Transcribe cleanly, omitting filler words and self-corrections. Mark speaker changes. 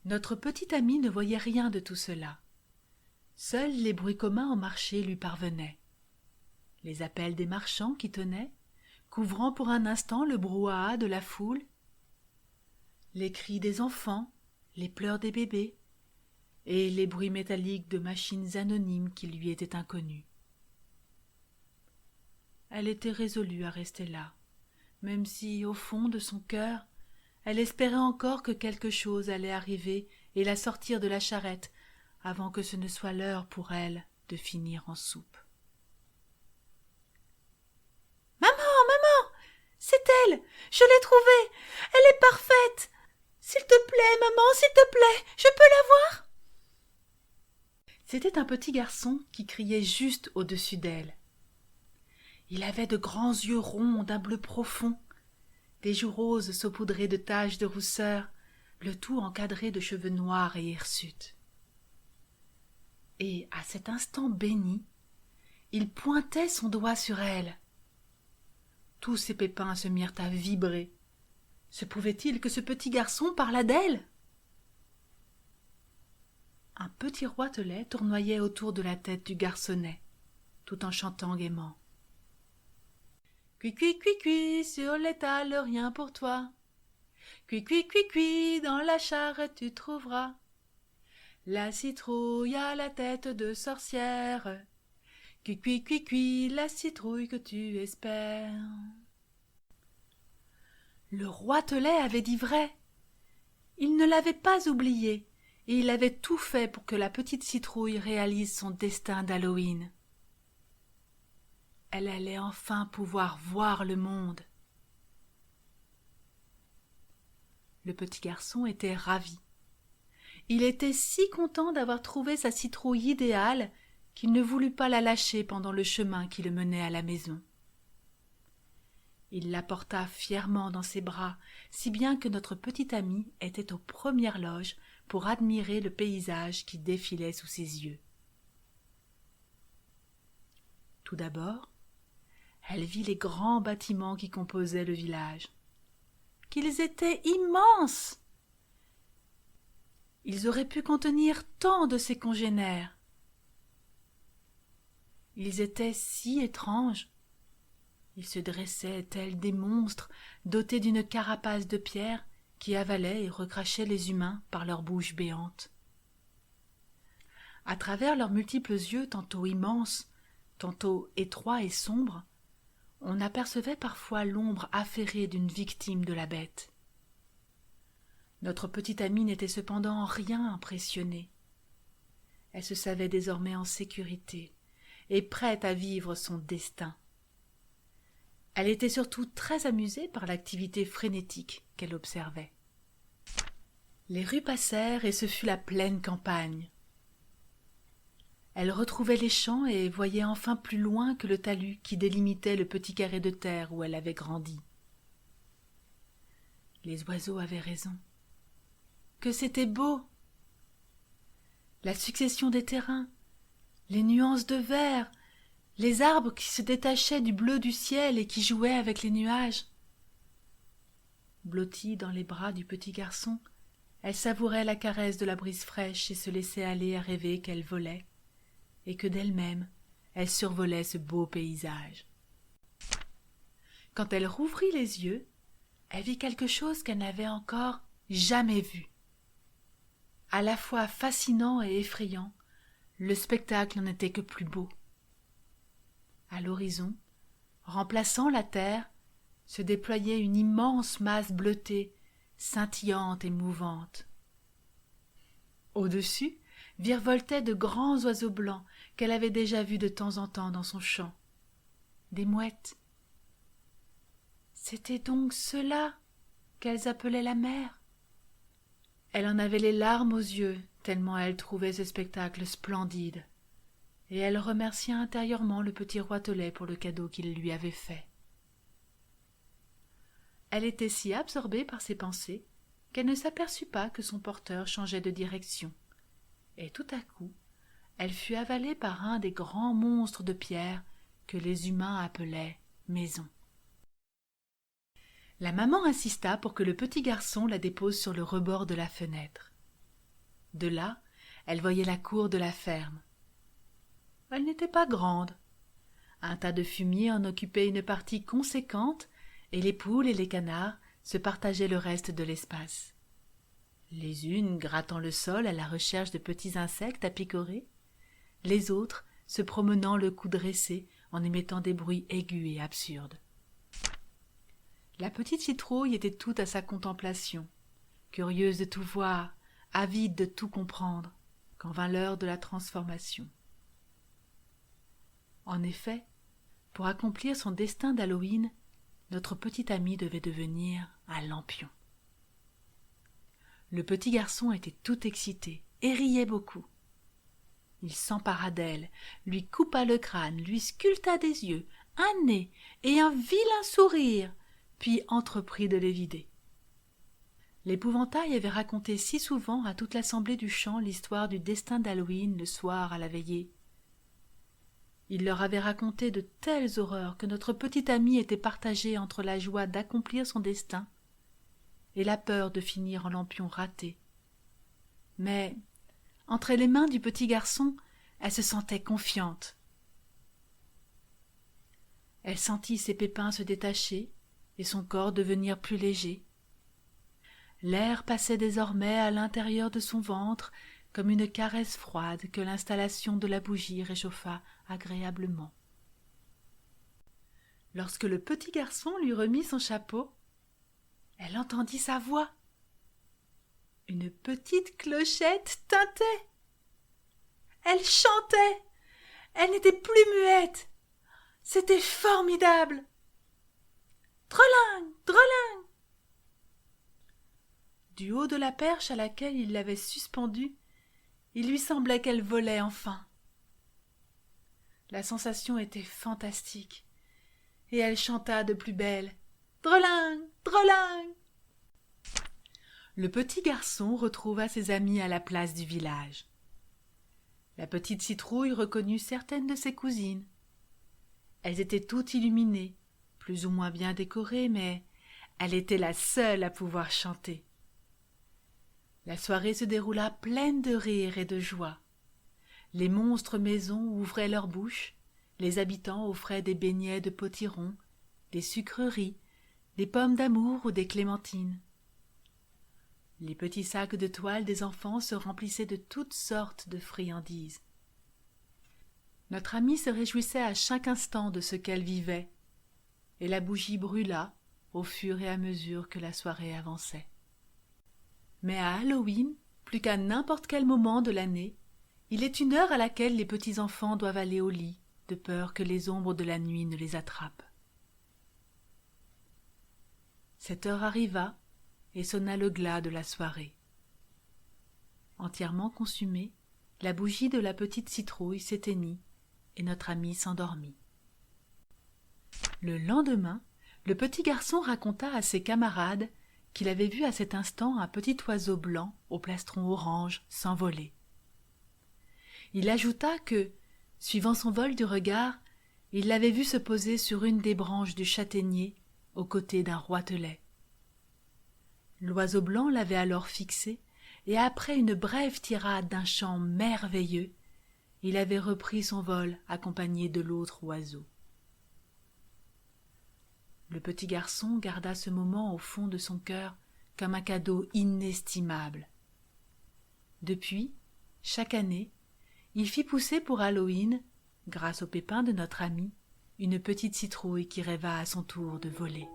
Speaker 1: Notre petit ami ne voyait rien de tout cela. Seuls les bruits communs au marché lui parvenaient. Les appels des marchands qui tenaient, couvrant pour un instant le brouhaha de la foule, les cris des enfants, les pleurs des bébés, et les bruits métalliques de machines anonymes qui lui étaient inconnus. Elle était résolue à rester là, même si, au fond de son cœur, elle espérait encore que quelque chose allait arriver et la sortir de la charrette avant que ce ne soit l'heure pour elle de finir en soupe. « Maman, maman, c'est elle, je l'ai trouvée, elle est parfaite. S'il te plaît, maman, s'il te plaît, je peux la voir ?» C'était un petit garçon qui criait juste au-dessus d'elle. Il avait de grands yeux ronds d'un bleu profond, des joues roses saupoudrées de taches de rousseur, le tout encadré de cheveux noirs et hirsutes. Et à cet instant béni, il pointait son doigt sur elle. Tous ses pépins se mirent à vibrer. Se pouvait-il que ce petit garçon parlât d'elle? Un petit roitelet tournoyait autour de la tête du garçonnet, tout en chantant gaiement. Cui, cui, cui, cui, sur l'étal, rien pour toi. Cui, cui, cui, cui, dans la charrette tu trouveras la citrouille à la tête de sorcière. Cui, cui, cui, cui, la citrouille que tu espères. Le roitelet avait dit vrai. Il ne l'avait pas oublié, et il avait tout fait pour que la petite citrouille réalise son destin d'Halloween. Elle allait enfin pouvoir voir le monde. Le petit garçon était ravi. Il était si content d'avoir trouvé sa citrouille idéale qu'il ne voulut pas la lâcher pendant le chemin qui le menait à la maison. Il la porta fièrement dans ses bras, si bien que notre petit ami était aux premières loges pour admirer le paysage qui défilait sous ses yeux. Tout d'abord, elle vit les grands bâtiments qui composaient le village. Qu'ils étaient immenses! Ils auraient pu contenir tant de ses congénères. Ils étaient si étranges. Ils se dressaient tels des monstres dotés d'une carapace de pierre qui avalaient et recrachaient les humains par leurs bouches béantes. À travers leurs multiples yeux tantôt immenses, tantôt étroits et sombres, on apercevait parfois l'ombre affairée d'une victime de la bête. Notre petite amie n'était cependant en rien impressionnée. Elle se savait désormais en sécurité et prête à vivre son destin. Elle était surtout très amusée par l'activité frénétique qu'elle observait. Les rues passèrent et ce fut la pleine campagne. Elle retrouvait les champs et voyait enfin plus loin que le talus qui délimitait le petit carré de terre où elle avait grandi. Les oiseaux avaient raison. Que c'était beau! La succession des terrains, les nuances de vert, les arbres qui se détachaient du bleu du ciel et qui jouaient avec les nuages. Blottie dans les bras du petit garçon, elle savourait la caresse de la brise fraîche et se laissait aller à rêver qu'elle volait, et que d'elle-même, elle survolait ce beau paysage. Quand elle rouvrit les yeux, elle vit quelque chose qu'elle n'avait encore jamais vu. À la fois fascinant et effrayant, le spectacle n'en était que plus beau. À l'horizon, remplaçant la terre, se déployait une immense masse bleutée, scintillante et mouvante. Au-dessus, virevoltaient de grands oiseaux blancs qu'elle avait déjà vus de temps en temps dans son champ. Des mouettes. C'était donc cela qu'elles appelaient la mer. Elle en avait les larmes aux yeux, tellement elle trouvait ce spectacle splendide, et elle remercia intérieurement le petit roitelet pour le cadeau qu'il lui avait fait. Elle était si absorbée par ses pensées qu'elle ne s'aperçut pas que son porteur changeait de direction, et tout à coup, elle fut avalée par un des grands monstres de pierre que les humains appelaient maison. La maman insista pour que le petit garçon la dépose sur le rebord de la fenêtre. De là, elle voyait la cour de la ferme. Elle n'était pas grande. Un tas de fumier en occupait une partie conséquente, et les poules et les canards se partageaient le reste de l'espace. Les unes grattant le sol à la recherche de petits insectes à picorer, les autres se promenant le cou dressé en émettant des bruits aigus et absurdes. La petite citrouille était toute à sa contemplation, curieuse de tout voir, avide de tout comprendre, quand vint l'heure de la transformation. En effet, pour accomplir son destin d'Halloween, notre petit ami devait devenir un lampion. Le petit garçon était tout excité et riait beaucoup. Il s'empara d'elle, lui coupa le crâne, lui sculpta des yeux, un nez et un vilain sourire, puis entreprit de les vider. L'épouvantail avait raconté si souvent à toute l'assemblée du champ l'histoire du destin d'Halloween le soir à la veillée. Il leur avait raconté de telles horreurs que notre petit ami était partagé entre la joie d'accomplir son destin et la peur de finir en lampion raté. Mais, entre les mains du petit garçon, elle se sentait confiante. Elle sentit ses pépins se détacher et son corps devenir plus léger. L'air passait désormais à l'intérieur de son ventre comme une caresse froide que l'installation de la bougie réchauffa agréablement. Lorsque le petit garçon lui remit son chapeau, elle entendit sa voix. Une petite clochette tintait. Elle chantait. Elle n'était plus muette. C'était formidable. Drelin, drelin. Du haut de la perche à laquelle il l'avait suspendue, il lui semblait qu'elle volait enfin. La sensation était fantastique, et elle chanta de plus belle. Drelin, drelin. Le petit garçon retrouva ses amis à la place du village. La petite citrouille reconnut certaines de ses cousines. Elles étaient toutes illuminées, plus ou moins bien décorées, mais elle était la seule à pouvoir chanter. La soirée se déroula pleine de rire et de joie. Les monstres maisons ouvraient leurs bouches, les habitants offraient des beignets de potiron, des sucreries, des pommes d'amour ou des clémentines. Les petits sacs de toile des enfants se remplissaient de toutes sortes de friandises. Notre amie se réjouissait à chaque instant de ce qu'elle vivait, et la bougie brûla au fur et à mesure que la soirée avançait. Mais à Halloween, plus qu'à n'importe quel moment de l'année, il est une heure à laquelle les petits enfants doivent aller au lit, de peur que les ombres de la nuit ne les attrapent. Cette heure arriva et sonna le glas de la soirée. Entièrement consumée, la bougie de la petite citrouille s'éteignit et notre ami s'endormit. Le lendemain, le petit garçon raconta à ses camarades qu'il avait vu à cet instant un petit oiseau blanc au plastron orange s'envoler. Il ajouta que, suivant son vol du regard, il l'avait vu se poser sur une des branches du châtaignier aux côtés d'un roitelet. L'oiseau blanc l'avait alors fixé, et après une brève tirade d'un chant merveilleux, il avait repris son vol accompagné de l'autre oiseau. Le petit garçon garda ce moment au fond de son cœur comme un cadeau inestimable. Depuis, chaque année, il fit pousser pour Halloween, grâce aux pépins de notre ami, une petite citrouille qui rêva à son tour de voler.